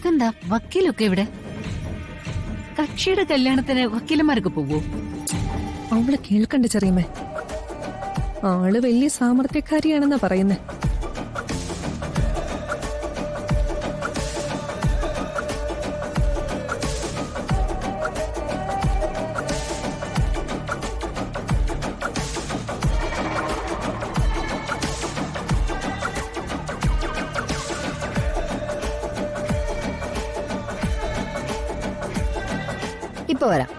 ഇതെന്താ വക്കീലൊക്കെ ഇവിടെ? കക്ഷിയുടെ കല്യാണത്തിന് വക്കീലന്മാരൊക്കെ പോവോ? അവള് കേൾക്കണ്ട ചെറിയമ്മേ, ആള് വലിയ സാമർത്ഥ്യക്കാരിയാണെന്നാ പറയുന്നേ. ഇപ്പൊ വരാം.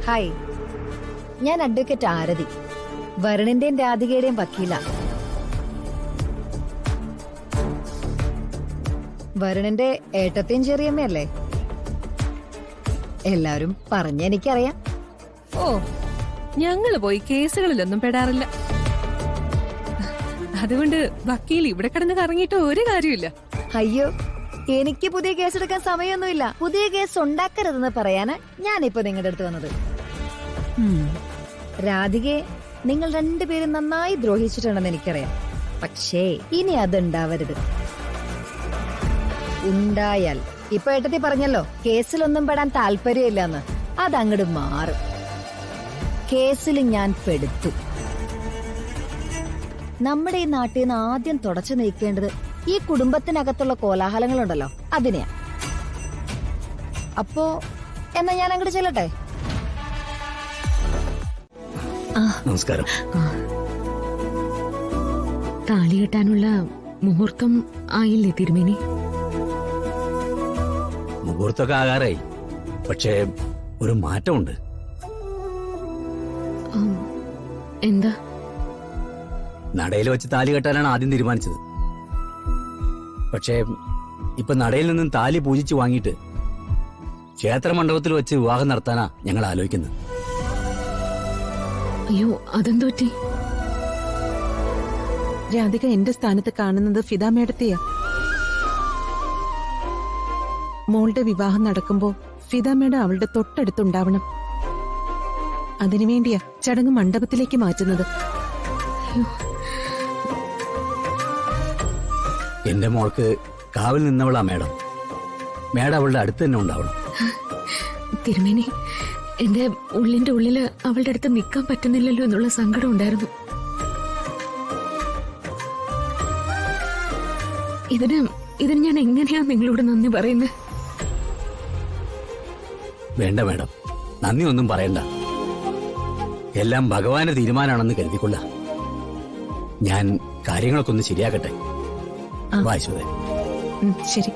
ഹായ്, ഞാൻ അഡ്വക്കേറ്റ് ആരതി, വരുണിന്റെയും രാധികയുടെയും വക്കീല. വരുണിന്റെ ഏട്ടത്തെയും ചെറിയമ്മയല്ലേ? എല്ലാവരും പറഞ്ഞെനിക്കറിയാം. ഓ, ഞങ്ങള് പോയി കേസുകളിലൊന്നും പെടാറില്ല. അതുകൊണ്ട് വക്കീൽ ഇവിടെ കിടന്ന് കറങ്ങിയിട്ട് ഒരു കാര്യമില്ല. അയ്യോ, എനിക്ക് പുതിയ കേസ് എടുക്കാൻ സമയമൊന്നുമില്ല. പുതിയ കേസ് ഉണ്ടാക്കരുതെന്ന് പറയാന് ഞാനിപ്പോ നിങ്ങളുടെ അടുത്ത് വന്നത്. രാധികയെ നിങ്ങൾ രണ്ടുപേരും നന്നായി ദ്രോഹിച്ചിട്ടുണ്ടെന്ന് എനിക്കറിയാം. പക്ഷേ ഇനി അതുണ്ടാവരുത്. ഉണ്ടായാൽ ഇപ്പൊ ഏട്ടത്തി പറഞ്ഞല്ലോ കേസിലൊന്നും പെടാൻ താല്പര്യമില്ലെന്ന്. അതങ്ങോട്ട് മാറും. കേസിൽ ഞാൻ പെടുത്തു. നമ്മുടെ ഈ നാട്ടിൽ നിന്ന് ആദ്യം തുടച്ചു നീക്കേണ്ടത് ഈ കുടുംബത്തിനകത്തുള്ള കോലാഹലങ്ങളുണ്ടല്ലോ, അതിനെയാ. അപ്പോ എന്നാ ഞാൻ അങ്ങോട്ട് ചെല്ലട്ടെ? നമസ്കാരം. താലി കെട്ടാനുള്ള മുഹൂർത്തം ആയില്ലേ തിരുമേനി? മുഹൂർത്തമൊക്കെ ആകാറായി, പക്ഷേ ഒരു മാറ്റമുണ്ട്. എന്താ? നടയിൽ വെച്ച് താലി കെട്ടാനാണ് ആദ്യം തീരുമാനിച്ചത്. പക്ഷേ ഇപ്പൊ നടയിൽ നിന്നും താലി പൂജിച്ചു വാങ്ങിയിട്ട് ക്ഷേത്ര മണ്ഡപത്തിൽ വെച്ച് വിവാഹം നടത്താനാ ഞങ്ങൾ ആലോചിക്കുന്നത്. അയ്യോ, അതെന്തു പറ്റി? രാധിക എന്റെ സ്ഥാനത്ത് കാണുന്നത് ഫിദ മേഡത്തെയാ. മോളുടെ വിവാഹം നടക്കുമ്പോ ഫിദ മേഡം അവളുടെ തൊട്ടടുത്തുണ്ടാവണം. അതിനുവേണ്ടിയാ ചടങ്ങ് മണ്ഡപത്തിലേക്ക് മാറ്റുന്നത്. എന്റെ മോൾക്ക് കാവിൽ നിന്നവളാ മേഡം. മേഡം അവളുടെ അടുത്ത് തന്നെ ഉണ്ടാവണം. തിരുമേനി, എന്റെ ഉള്ളിന്റെ ഉള്ളില് അവളുടെ അടുത്ത് നിൽക്കാൻ പറ്റുന്നില്ലല്ലോ എന്നുള്ള സങ്കടം ഉണ്ടായിരുന്നു. ഇതിന് ഞാൻ എങ്ങനെയാ നിങ്ങളോട് നന്ദി പറയുന്നത്? വേണ്ട മേഡം, നന്ദി ഒന്നും പറയണ്ട. എല്ലാം ഭഗവാന്റെ തീരുമാനമാണെന്ന് കരുതിക്കൊള്ള. ഞാൻ കാര്യങ്ങളൊക്കെ ഒന്ന് ശരിയാക്കട്ടെ. വായിച്ചതേ. ശരി.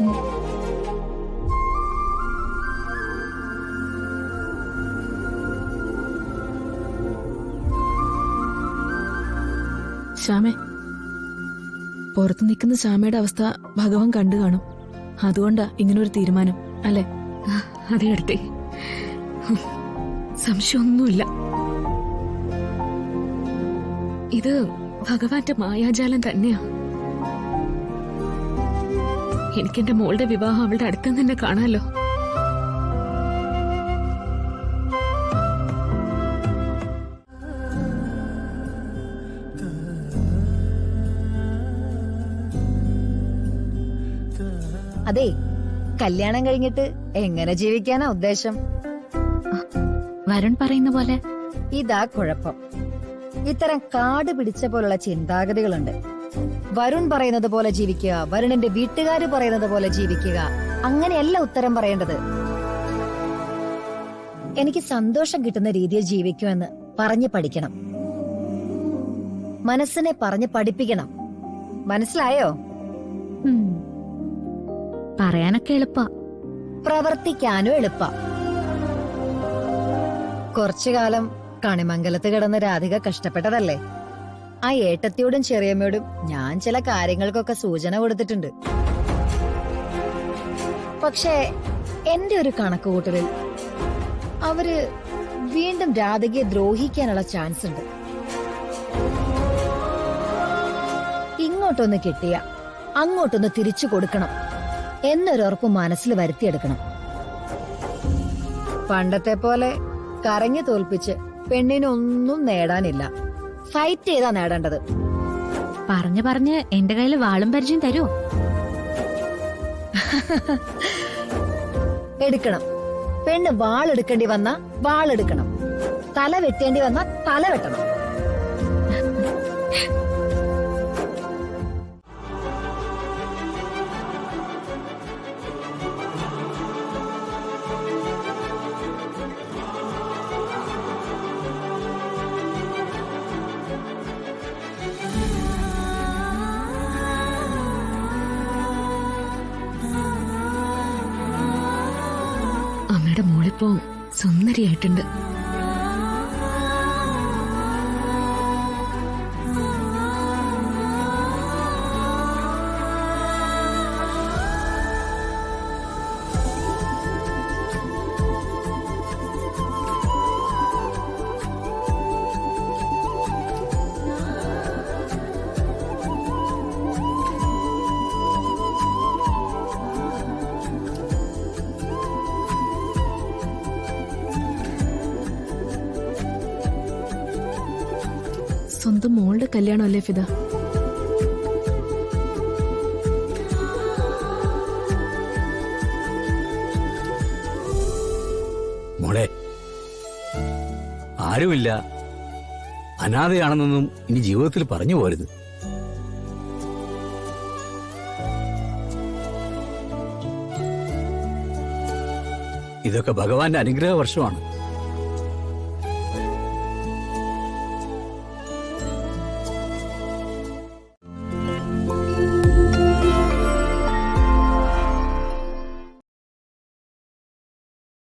ശ്യാമേ, പുറത്തു നിൽക്കുന്ന ശ്യാമയുടെ അവസ്ഥ ഭഗവാൻ കണ്ടു കാണും. അതുകൊണ്ടാ ഇങ്ങനൊരു തീരുമാനം, അല്ലേ? അതെ അടുത്തേ, സംശയമൊന്നുമില്ല. ഇത് ഭഗവാന്റെ മായാജാലം തന്നെയാ. എനിക്കെന്റെ മോളുടെ വിവാഹം അവളുടെ അടുത്ത് തന്നെ കാണാമല്ലോ. അതെ, കല്യാണം കഴിഞ്ഞിട്ട് എങ്ങനെ ജീവിക്കാനാ ഉദ്ദേശം? വരുൺ പറയുന്ന പോലെ. ഇതാ കുഴപ്പം. ഇത്തരം കാട് പിടിച്ച പോലുള്ള ചിന്താഗതികളുണ്ട്. വരുൺ പറയുന്നത് പോലെ ജീവിക്കുക, വരുണിന്റെ വീട്ടുകാര് പറയുന്നത് പോലെ ജീവിക്കുക, അങ്ങനെയല്ല ഉത്തരം പറയേണ്ടത്. എനിക്ക് സന്തോഷം കിട്ടുന്ന രീതിയിൽ ജീവിക്കുമെന്ന് പറഞ്ഞു പഠിക്കണം. മനസ്സിനെ പറഞ്ഞു പഠിപ്പിക്കണം. മനസ്സിലായോ? പറയാനൊക്കെ എളുപ്പ, പ്രവർത്തിക്കാനും എളുപ്പ. കുറച്ചു കാലം കണിമംഗലത്ത് കിടന്ന് രാധിക കഷ്ടപ്പെട്ടതല്ലേ? ആ ഏട്ടത്തിയോടും ചെറിയമ്മയോടും ഞാൻ ചില കാര്യങ്ങൾക്കൊക്കെ സൂചന കൊടുത്തിട്ടുണ്ട്. പക്ഷേ എന്റെ ഒരു കണക്കുകൂട്ടലിൽ അവര് വീണ്ടും രാധികയെ ദ്രോഹിക്കാനുള്ള ചാൻസ് ഉണ്ട്. ഇങ്ങോട്ടൊന്ന് കിട്ടിയ അങ്ങോട്ടൊന്ന് തിരിച്ചു കൊടുക്കണം എന്നൊരുറപ്പ് മനസ്സിൽ വരുത്തിയെടുക്കണം. പണ്ടത്തെ പോലെ കരഞ്ഞു തോൽപ്പിച്ച് പെണ്ണിനൊന്നും നേടാനില്ല. ഫൈറ്റ് ചെയ്താ നേടേണ്ടത്. പറഞ്ഞ് എന്റെ കയ്യിൽ വാളും പരിചയം തരുമോ? എടുക്കണം. പെണ്ണ് വാളെടുക്കേണ്ടി വന്ന വാളെടുക്കണം, തല വെട്ടേണ്ടി വന്ന തല വെട്ടണം. അമ്മയുടെ മോളിപ്പോ സുന്ദരിയായിട്ടുണ്ട്. സ്വന്തം മോളുടെ കല്യാണം അല്ലേ ഫിദ? മോളെ, ആരുമില്ല, അനാഥയാണെന്നൊന്നും ഇനി ജീവിതത്തിൽ പറഞ്ഞു പോരുത്. ഇതൊക്കെ ഭഗവാന്റെ അനുഗ്രഹ വർഷമാണ്.